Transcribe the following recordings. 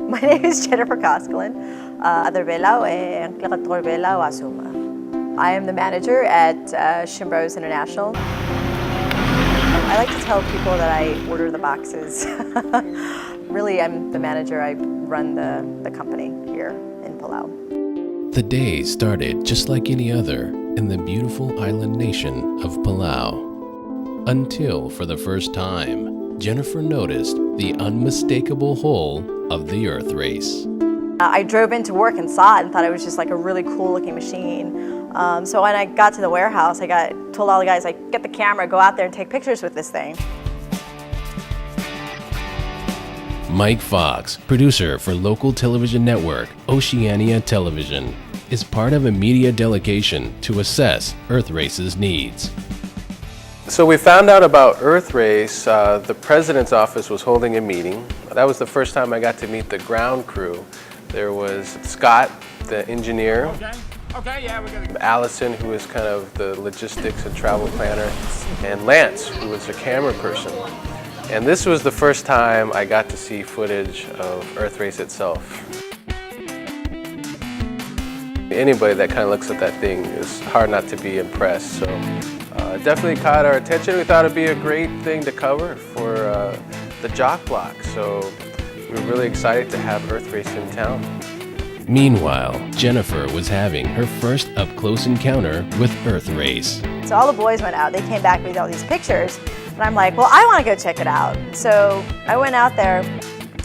My name is Jennifer Coscolin. Other Palau ang Klakator Palau Asuma. I am the manager at Shimbros International. I like to tell people that I order the boxes. Really, I'm the manager. I run the company here in Palau. The day started just like any other in the beautiful island nation of Palau. Until, for the first time, Jennifer noticed the unmistakable hull of the Earthrace. I drove into work and saw it and thought it was just like a really cool looking machine. So when I got to the warehouse, I told all the guys, like, get the camera, go out there and take pictures with this thing. Mike Fox, producer for local television network Oceania Television, is part of a media delegation to assess Earthrace's needs. So we found out about Earthrace. The president's office was holding a meeting. That was the first time I got to meet the ground crew. There was Scott, the engineer, Allison, who was kind of the logistics and travel planner, and Lance, who was the camera person. And this was the first time I got to see footage of Earthrace itself. Anybody that kind of looks at that thing is hard not to be impressed. So it definitely caught our attention. We thought it'd be a great thing to cover for the Jock Block. So we're really excited to have Earthrace in town. Meanwhile, Jennifer was having her first up-close encounter with Earthrace. So all the boys went out. They came back with all these pictures. And I'm like, well, I want to go check it out. So I went out there,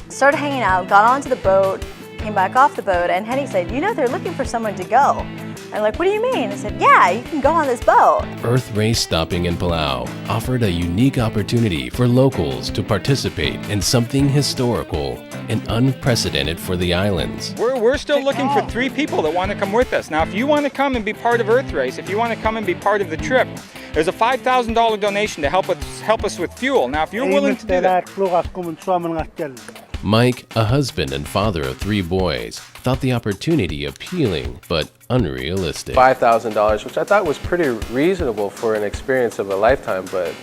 started hanging out, got onto the boat, came back off the boat, and Henny said, you know, they're looking for someone to go. I'm like, what do you mean? I said, yeah, you can go on this boat. Earthrace stopping in Palau offered a unique opportunity for locals to participate in something historical and unprecedented for the islands. We're still looking for 3 people that want to come with us. Now, if you want to come and be part of Earthrace, if you want to come and be part of the trip, there's a $5,000 donation to help us with fuel. Now, if you're willing to do that. Mike, a husband and father of 3 boys, thought the opportunity appealing but unrealistic. $5,000, which I thought was pretty reasonable for an experience of a lifetime, but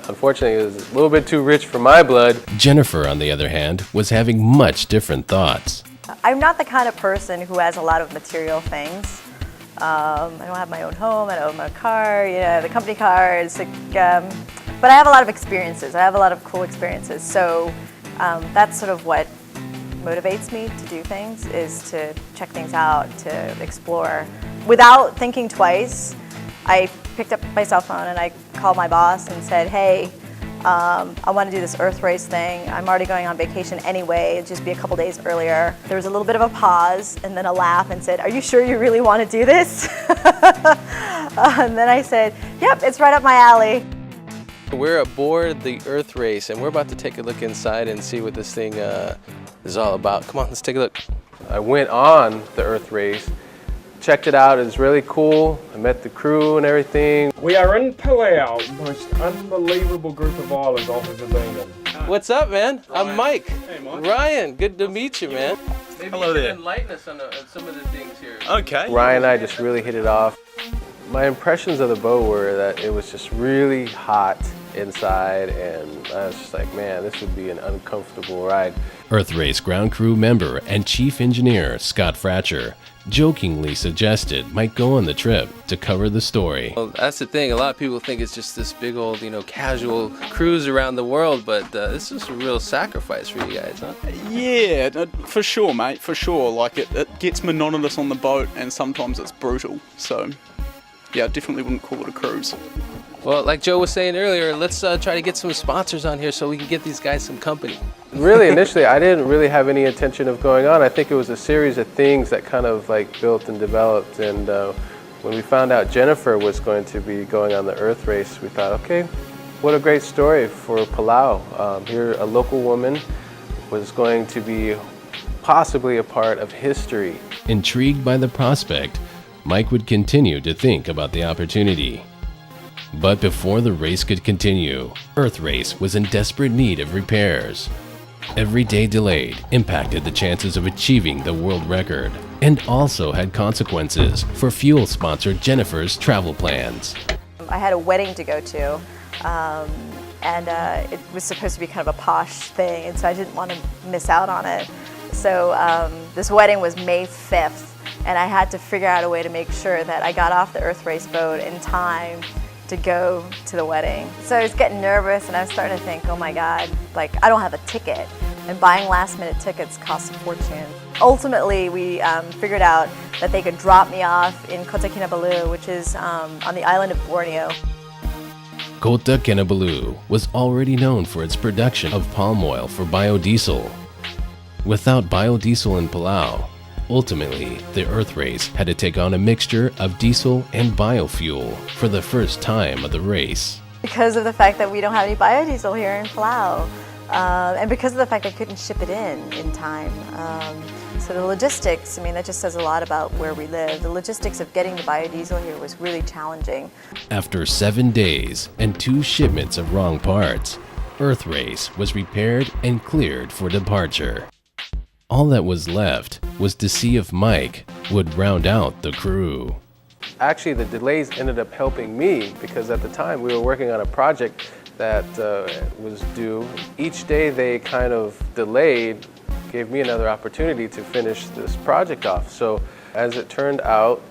unfortunately it was a little bit too rich for my blood. Jennifer, on the other hand, was having much different thoughts. I'm not the kind of person who has a lot of material things. I don't have my own home, I don't own my car, you know, the company car. It's like, but I have a lot of experiences. I have a lot of cool experiences. So that's sort of what motivates me to do things, is to check things out, to explore. Without thinking twice, I picked up my cell phone and I called my boss and said, hey, I want to do this Earthrace thing. I'm already going on vacation anyway. It'd just be a couple days earlier. There was a little bit of a pause and then a laugh and said, are you sure you really want to do this? And then I said, yep, it's right up my alley. We're aboard the Earthrace and we're about to take a look inside and see what this thing is all about. Come on, let's take a look. I went on the Earthrace, checked it out. It was really cool. I met the crew and everything. We are in Palau, most unbelievable group of islands I've ever been in. What's up, man? Ryan. I'm Mike. Hey, Mike. Ryan, good to meet you, man. Maybe Hello there. Enlighten us on some of the things here. Okay. Ryan and I just really hit it off. My impressions of the boat were that it was just really hot inside, and I was just like, man, this would be an uncomfortable ride. Earthrace ground crew member and chief engineer Scott Fratcher jokingly suggested Mike go on the trip to cover the story. Well, that's the thing. A lot of people think it's just this big old, casual cruise around the world, but this is a real sacrifice for you guys, huh? Yeah, for sure, mate, for sure. Like, it gets monotonous on the boat, and sometimes it's brutal. So, yeah, I definitely wouldn't call it a cruise. Well, like Joe was saying earlier, let's try to get some sponsors on here so we can get these guys some company. Really, initially, I didn't really have any intention of going on. I think it was a series of things that kind of like built and developed. And when we found out Jennifer was going to be going on the Earthrace, we thought, okay, what a great story for Palau. Here, a local woman was going to be possibly a part of history. Intrigued by the prospect, Mike would continue to think about the opportunity. But before the race could continue, Earthrace was in desperate need of repairs. Every day delayed impacted the chances of achieving the world record, and also had consequences for fuel sponsor Jennifer's travel plans. I had a wedding to go to, and it was supposed to be kind of a posh thing, and so I didn't want to miss out on it. So this wedding was May 5th, and I had to figure out a way to make sure that I got off the Earthrace boat in time to go to the wedding. So I was getting nervous, and I was starting to think, oh my God, like I don't have a ticket, and buying last-minute tickets costs a fortune. Ultimately, we figured out that they could drop me off in Kota Kinabalu, which is on the island of Borneo. Kota Kinabalu was already known for its production of palm oil for biodiesel. Without biodiesel in Palau, ultimately, the Earthrace had to take on a mixture of diesel and biofuel for the first time of the race. Because of the fact that we don't have any biodiesel here in Palau, and because of the fact I couldn't ship it in time. So the logistics, I mean, that just says a lot about where we live. The logistics of getting the biodiesel here was really challenging. After 7 days and 2 shipments of wrong parts, Earthrace was repaired and cleared for departure. All that was left was to see if Mike would round out the crew. Actually, the delays ended up helping me because at the time we were working on a project that was due. Each day they kind of delayed gave me another opportunity to finish this project off. So as it turned out,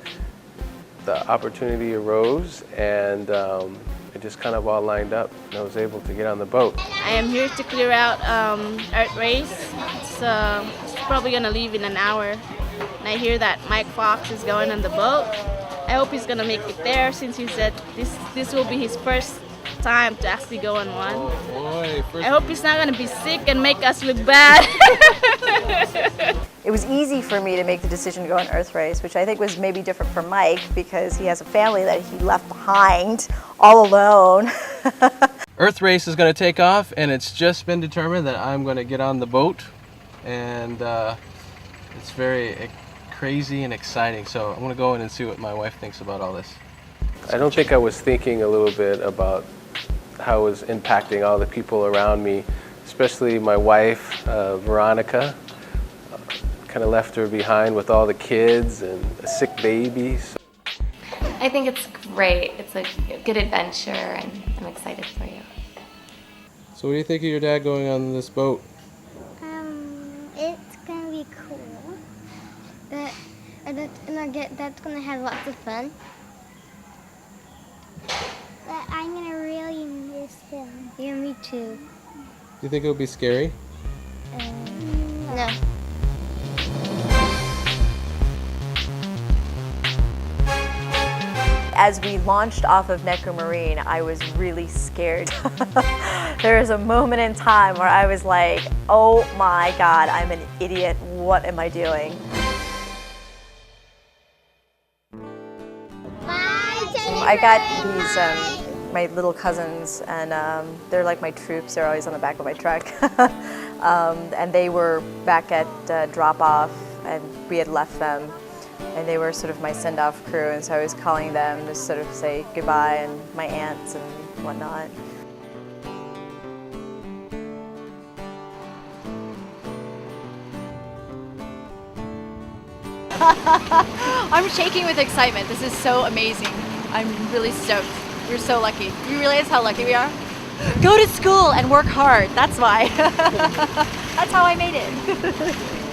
the opportunity arose, and it just kind of all lined up, and I was able to get on the boat. I am here to clear out Earthrace. It's probably gonna leave in an hour. And I hear that Mike Fox is going on the boat. I hope he's gonna make it there, since he said this will be his first time to actually go on one. Oh boy, I hope he's not gonna be sick and make us look bad. It was easy for me to make the decision to go on Earthrace, which I think was maybe different for Mike because he has a family that he left behind all alone. Earthrace is going to take off, and it's just been determined that I'm going to get on the boat, and it's very crazy and exciting. So I'm going to go in and see what my wife thinks about all this. I don't think I was thinking a little bit about how it was impacting all the people around me, especially my wife, Veronica. Kind of left her behind with all the kids and a sick baby. So. I think it's great. It's a good adventure, and I'm excited for you. So what do you think of your dad going on this boat? It's gonna be cool. That's gonna have lots of fun. But I'm gonna really miss him. Yeah, me too. Do you think it'll be scary? No. As we launched off of Neku Marine, I was really scared. There was a moment in time where I was like, oh my God, I'm an idiot. What am I doing? I got these, my little cousins, and they're like my troops. They're always on the back of my truck. And they were back at drop-off, and we had left them. And they were sort of my send-off crew, and so I was calling them to sort of say goodbye, and my aunts and whatnot. I'm shaking with excitement. This is so amazing. I'm really stoked. We're so lucky. Do you realize how lucky we are? Go to school and work hard. That's why. That's how I made it.